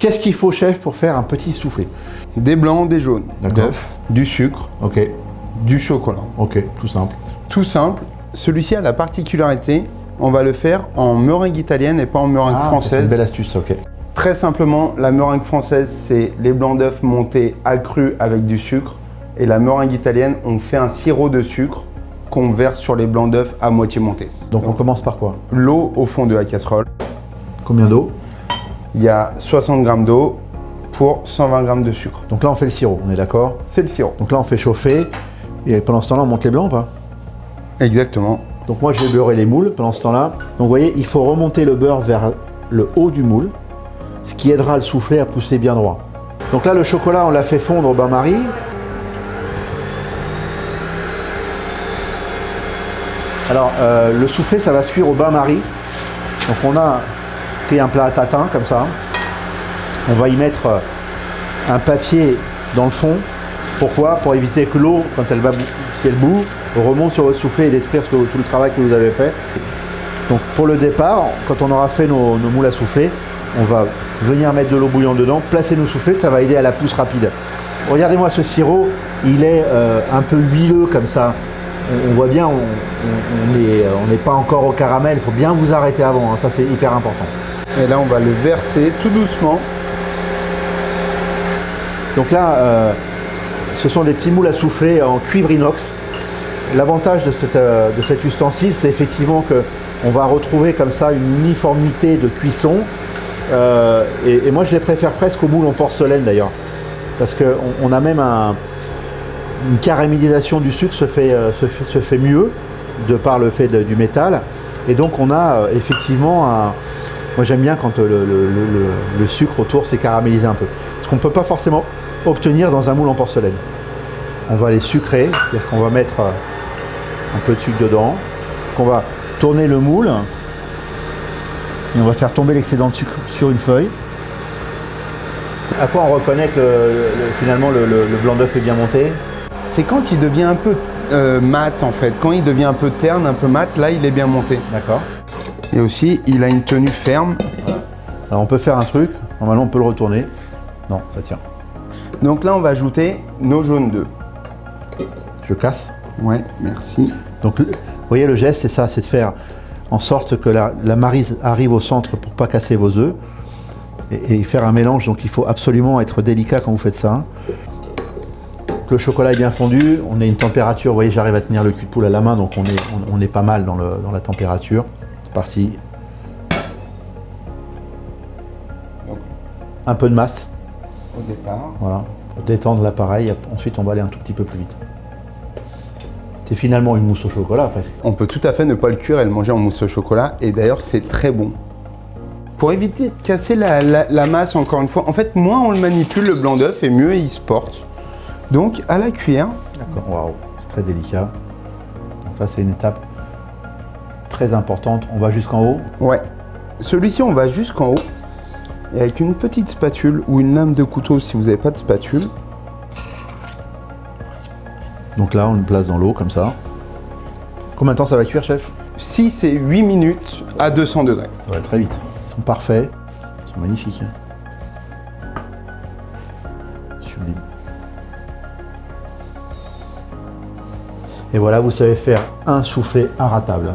Qu'est-ce qu'il faut, chef, pour faire un petit soufflé? Des blancs, des jaunes, D'accord. d'œufs, du sucre, Ok, du chocolat. ok, tout simple. Tout simple. Celui-ci a la particularité, on va le faire en meringue italienne et pas en meringue C'est une française. belle astuce, ok. Très simplement, la meringue française, c'est les blancs d'œufs montés à cru avec du sucre. Et la meringue italienne, on fait un sirop de sucre qu'on verse sur les blancs d'œufs à moitié montés. Donc on commence par quoi? L'eau au fond de la casserole. Combien d'eau? Il y a 60 g d'eau pour 120 g de sucre. Donc là, on fait le sirop, on est d'accord? C'est le sirop. Donc là, on fait chauffer. Et pendant ce temps-là, on monte les blancs ou pas? Exactement. Donc moi, je vais beurrer les moules pendant ce temps-là. Donc vous voyez, il faut remonter le beurre vers le haut du moule, ce qui aidera le soufflé à pousser bien droit. Donc là, le chocolat, on l'a fait fondre au bain-marie. Alors, le soufflé, ça va se cuire au bain-marie. Donc on a pris un plat à tatin, comme ça. On va y mettre un papier dans le fond. Pourquoi? Pour éviter que l'eau, quand elle va, si elle bout, remonte sur votre soufflé et détruire tout le travail que vous avez fait. Donc pour le départ, quand on aura fait nos moules à souffler, on va venir mettre de l'eau bouillante dedans, placer nos soufflets, ça va aider à la pousse rapide. Regardez-moi ce sirop, il est un peu huileux comme ça. On voit bien, on n'est pas encore au caramel, il faut bien vous arrêter avant, hein, ça c'est hyper important. Et là, on va le verser tout doucement. Donc là, ce sont des petits moules à souffler en cuivre inox. L'avantage de cet ustensile, c'est effectivement qu'on va retrouver comme ça une uniformité de cuisson. Et moi, je les préfère presque aux moules en porcelaine d'ailleurs. Parce qu'on a même une caramélisation du sucre se fait mieux de par le fait du métal. Et donc, on a effectivement moi, j'aime bien quand le sucre autour s'est caramélisé un peu. Ce qu'on ne peut pas forcément obtenir dans un moule en porcelaine. On va les sucrer, c'est-à-dire qu'on va mettre un peu de sucre dedans, qu'on va tourner le moule et on va faire tomber l'excédent de sucre sur une feuille. À quoi on reconnaît que finalement le blanc d'œuf est bien monté? C'est quand il devient un peu mat en fait. Quand il devient un peu terne, un peu mat, là il est bien monté. D'accord. Et aussi, il a une tenue ferme. Alors on peut faire un truc, normalement on peut le retourner. Non, ça tient. Donc là, on va ajouter nos jaunes d'œufs. Je casse. Ouais, merci. Donc vous voyez, le geste, c'est ça, c'est de faire en sorte que la maryse arrive au centre pour pas casser vos œufs et faire un mélange. Donc il faut absolument être délicat quand vous faites ça. Le chocolat est bien fondu, on a une température, vous voyez, j'arrive à tenir le cul de poule à la main, donc on est pas mal dans la température. C'est parti. Un peu de masse. Au départ. Voilà, pour détendre l'appareil. Ensuite, on va aller un tout petit peu plus vite. C'est finalement une mousse au chocolat presque. On peut tout à fait ne pas le cuire et le manger en mousse au chocolat. Et d'ailleurs, c'est très bon. Pour éviter de casser la masse, encore une fois, en fait, moins on le manipule, le blanc d'œuf, et mieux il se porte. Donc, à la cuillère. D'accord, waouh, c'est très délicat. Donc là, c'est une étape très importante. On va jusqu'en haut. Ouais. Celui-ci, on va jusqu'en haut. Et avec une petite spatule ou une lame de couteau si vous n'avez pas de spatule. Donc là, on le place dans l'eau comme ça. Combien de temps ça va cuire, chef? 6 et 8 minutes à 200 degrés. Ça va très vite. Ils sont parfaits. Ils sont magnifiques. Sublime. Et voilà, vous savez faire un soufflé inratable.